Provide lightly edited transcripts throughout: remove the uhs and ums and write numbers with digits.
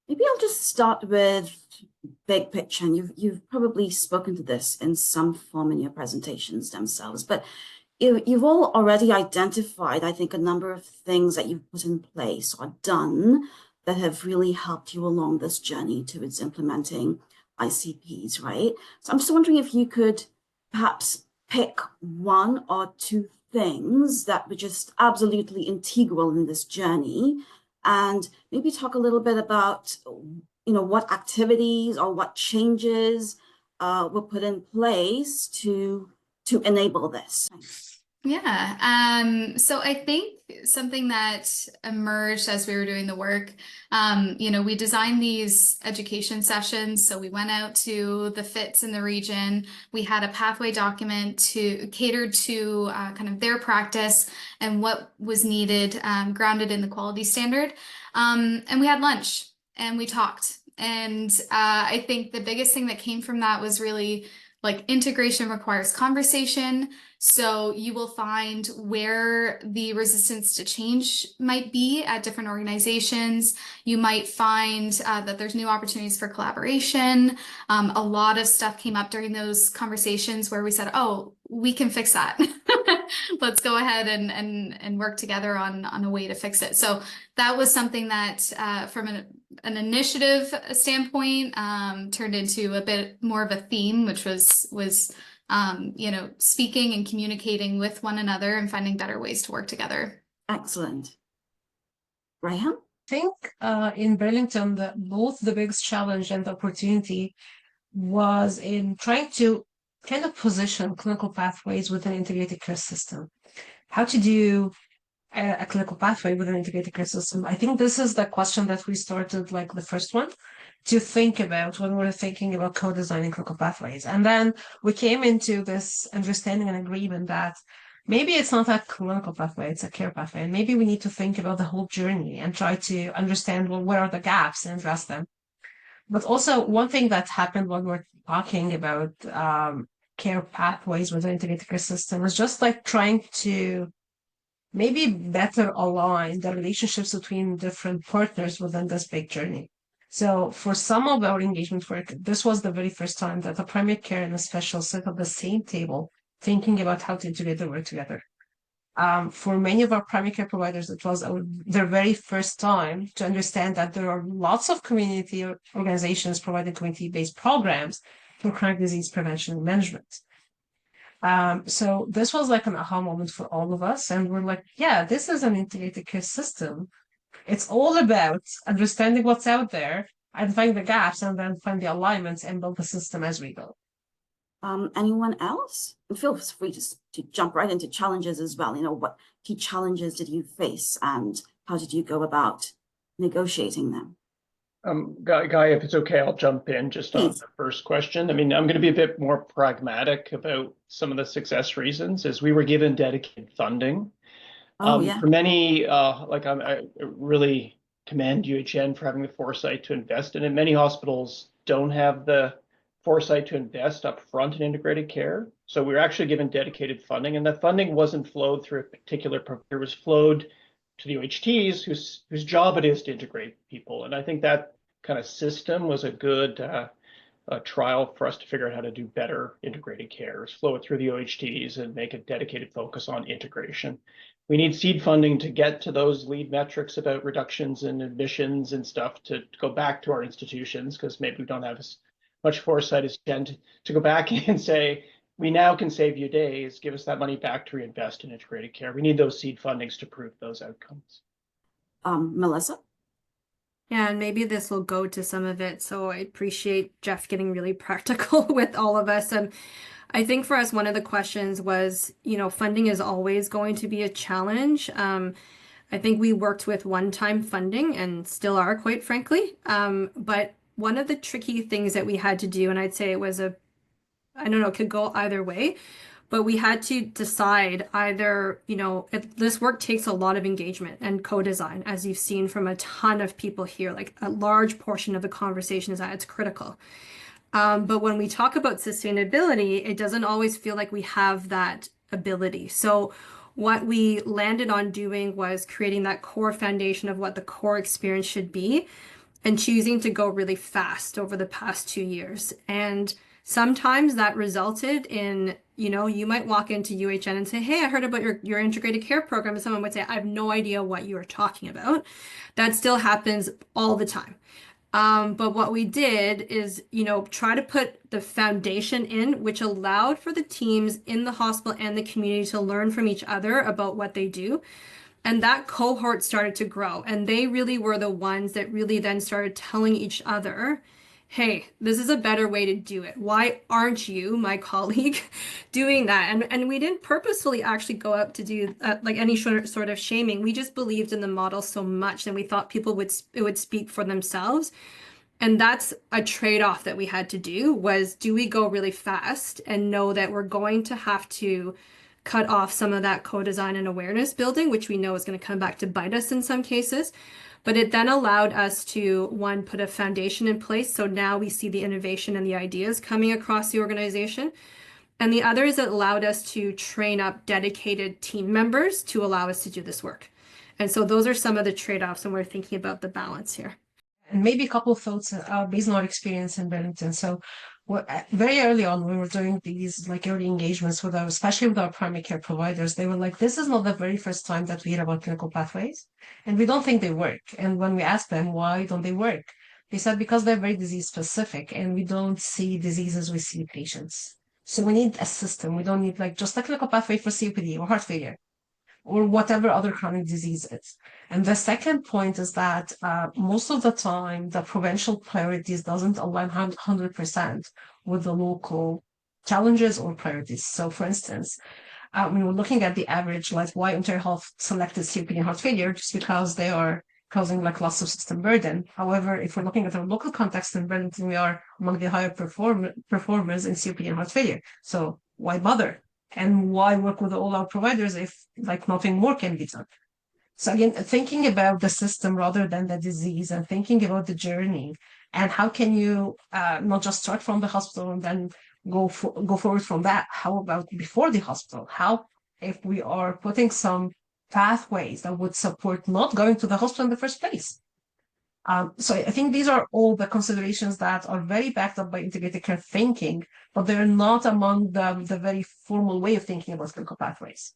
Maybe I'll just start with big picture, and you've probably spoken to this in some form in your presentations themselves, but you've all already identified, I think, a number of things that you've put in place or done that have really helped you along this journey towards implementing ICPs, right? So I'm just wondering if you could perhaps pick one or two things that were just absolutely integral in this journey, and maybe talk a little bit about, what activities or what changes were put in place to enable this. Yeah. So I think something that emerged as we were doing the work, we designed these education sessions. So we went out to the FITs in the region. We had a pathway document to catered to kind of their practice and what was needed, grounded in the quality standard. And we had lunch and we talked. And I think the biggest thing that came from that was really like integration requires conversation. So you will find where the resistance to change might be at different organizations. You might find that there's new opportunities for collaboration. A lot of stuff came up during those conversations where we said, oh, we can fix that. Let's go ahead and work together on a way to fix it. So that was something that from an initiative standpoint turned into a bit more of a theme, which was speaking and communicating with one another and finding better ways to work together. Excellent. Graham? I think in Burlington, both the biggest challenge and the opportunity was in trying to kind of position clinical pathways with an integrated care system. How to do a clinical pathway with an integrated care system. I think this is the question that we started, like the first one, to think about when we were thinking about co-designing clinical pathways. And then we came into this understanding and agreement that maybe it's not a clinical pathway, it's a care pathway. And maybe we need to think about the whole journey and try to understand, well, where are the gaps and address them. But also one thing that happened when we're talking about care pathways with an integrated care system is just like trying to maybe better align the relationships between different partners within this big journey. So for some of our engagement work, this was the very first time that the primary care and the special sit at the same table, thinking about how to integrate the work together. For many of our primary care providers, it was their very first time to understand that there are lots of community organizations providing community-based programs for chronic disease prevention and management. So this was like an aha moment for all of us. And we're like, yeah, this is an integrated care system. It's all about understanding what's out there, identifying the gaps, and then find the alignments and build the system as we go. Anyone else? And feel free to jump right into challenges as well. What key challenges did you face and how did you go about negotiating them? Guy, if it's okay, I'll jump in just on the first question. I mean, I'm going to be a bit more pragmatic about some of the success reasons, as we were given dedicated funding. For many, I really commend UHN for having the foresight to invest in it. Many hospitals don't have the foresight to invest up front in integrated care. So we were actually given dedicated funding, and that funding wasn't flowed through a particular program. It was flowed to the OHTs whose job it is to integrate people. And I think that kind of system was a good trial for us to figure out how to do better integrated care, is flow it through the OHTs and make a dedicated focus on integration. We need seed funding to get to those lead metrics about reductions in admissions and stuff to go back to our institutions, because maybe we don't have as much foresight as Jen to go back and say, we now can save you days, give us that money back to reinvest in integrated care. We need those seed fundings to prove those outcomes. Melissa? Yeah, and maybe this will go to some of it. So I appreciate Jeff getting really practical with all of us. And I think for us, one of the questions was, funding is always going to be a challenge. I think we worked with one-time funding and still are, quite frankly. But one of the tricky things that we had to do, and I'd say it was I don't know, it could go either way, but we had to decide either, this work takes a lot of engagement and co-design, as you've seen from a ton of people here, like a large portion of the conversation is that it's critical. But when we talk about sustainability, it doesn't always feel like we have that ability. So what we landed on doing was creating that core foundation of what the core experience should be and choosing to go really fast over the past 2 years. And sometimes that resulted in, you might walk into UHN and say, hey, I heard about your integrated care program. And someone would say, I have no idea what you are talking about. That still happens all the time. But what we did is, try to put the foundation in, which allowed for the teams in the hospital and the community to learn from each other about what they do. And that cohort started to grow. And they really were the ones that really then started telling each other, hey, this is a better way to do it. Why aren't you, my colleague, doing that? And we didn't purposefully actually go out to do like any sort of shaming. We just believed in the model so much, and we thought people would speak for themselves. And that's a trade-off that we had to do, was do we go really fast and know that we're going to have to cut off some of that co-design and awareness building, which we know is going to come back to bite us in some cases. But it then allowed us to, one, put a foundation in place. So now we see the innovation and the ideas coming across the organization. And the other is it allowed us to train up dedicated team members to allow us to do this work. And so those are some of the trade-offs when we're thinking about the balance here. And maybe a couple of thoughts based on our experience in Burlington. So very early on, we were doing these like early engagements with especially with our primary care providers. They were like, this is not the very first time that we hear about clinical pathways, and we don't think they work. And when we asked them, why don't they work? They said, because they're very disease specific and we don't see diseases, we see patients. So we need a system. We don't need like just a clinical pathway for COPD or heart failure or whatever other chronic disease is. And the second point is that most of the time, the provincial priorities doesn't align 100% with the local challenges or priorities. So for instance, when we're looking at the average, like why Ontario Health selected COPD and heart failure, just because they are causing like lots of system burden. However, if we're looking at our local context in Burlington, we are among the higher performers in COPD and heart failure. So why bother? And why work with all our providers if like nothing more can be done? So again, thinking about the system rather than the disease, and thinking about the journey, and how can you not just start from the hospital and then go forward from that? How about before the hospital? How if we are putting some pathways that would support not going to the hospital in the first place? So I think these are all the considerations that are very backed up by integrated care thinking, but they're not among the very formal way of thinking about clinical pathways.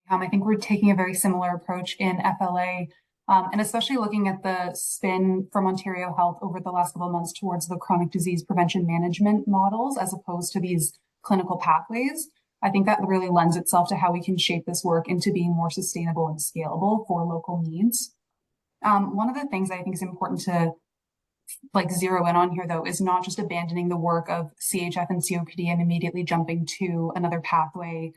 I think we're taking a very similar approach in FLA, and especially looking at the spin from Ontario Health over the last couple of months towards the chronic disease prevention management models, as opposed to these clinical pathways. I think that really lends itself to how we can shape this work into being more sustainable and scalable for local needs. One of the things I think is important to like zero in on here, though, is not just abandoning the work of CHF and COPD and immediately jumping to another pathway.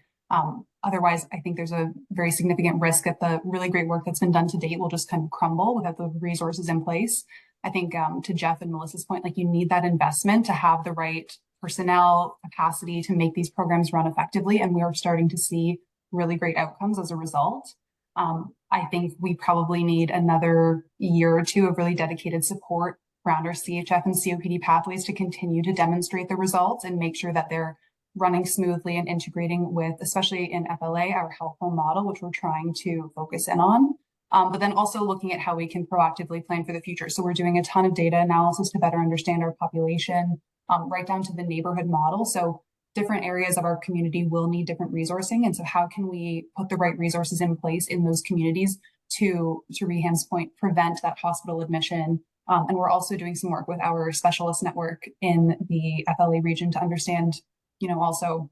Otherwise, I think there's a very significant risk that the really great work that's been done to date will just kind of crumble without the resources in place. I think to Jeff and Melissa's point, like you need that investment to have the right personnel capacity to make these programs run effectively. And we are starting to see really great outcomes as a result. I think we probably need another year or two of really dedicated support around our CHF and COPD pathways to continue to demonstrate the results and make sure that they're running smoothly and integrating with, especially in FLA, our health home model, which we're trying to focus in on. But then also looking at how we can proactively plan for the future. So we're doing a ton of data analysis to better understand our population, right down to the neighborhood model. So different areas of our community will need different resourcing. And so how can we put the right resources in place in those communities to Rehan's point, prevent that hospital admission? And we're also doing some work with our specialist network in the FLA region to understand, also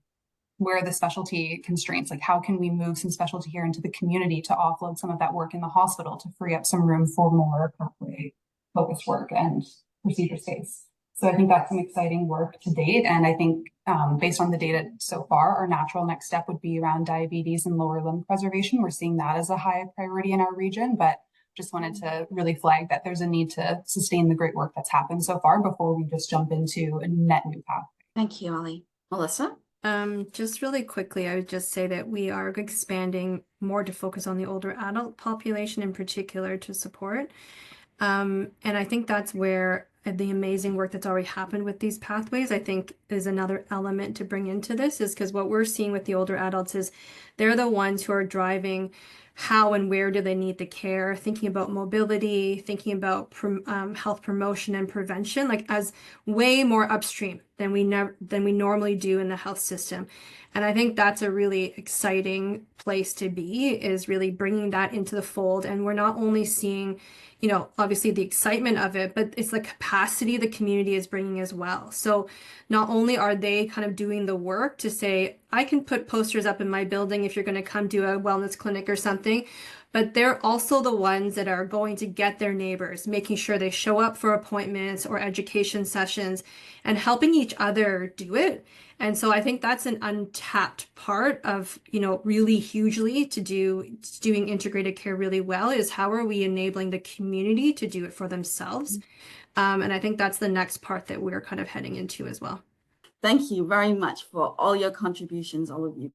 where are the specialty constraints, like how can we move some specialty here into the community to offload some of that work in the hospital to free up some room for more pathway focused work and procedure space. So I think that's some exciting work to date. And I think based on the data so far, our natural next step would be around diabetes and lower limb preservation. We're seeing that as a high priority in our region, but just wanted to really flag that there's a need to sustain the great work that's happened so far before we just jump into a net new pathway. Thank you, Ali. Melissa? Just really quickly, I would just say that we are expanding more to focus on the older adult population in particular to support. And I think that's where the amazing work that's already happened with these pathways, I think is another element to bring into this, is because what we're seeing with the older adults is they're the ones who are driving how and where do they need the care, thinking about mobility, thinking about health promotion and prevention, like as way more upstream than we normally do in the health system. And I think that's a really exciting place to be, is really bringing that into the fold. And we're not only seeing, you know, obviously the excitement of it, but it's the capacity the community is bringing as well. So not only are they kind of doing the work to say, I can put posters up in my building if you're going to come do a wellness clinic or something, but they're also the ones that are going to get their neighbors, making sure they show up for appointments or education sessions and helping each other do it. And so I think that's an untapped part of, you know, really hugely doing integrated care really well, is how are we enabling the community to do it for themselves? And I think that's the next part that we're kind of heading into as well. Thank you very much for all your contributions, all of you.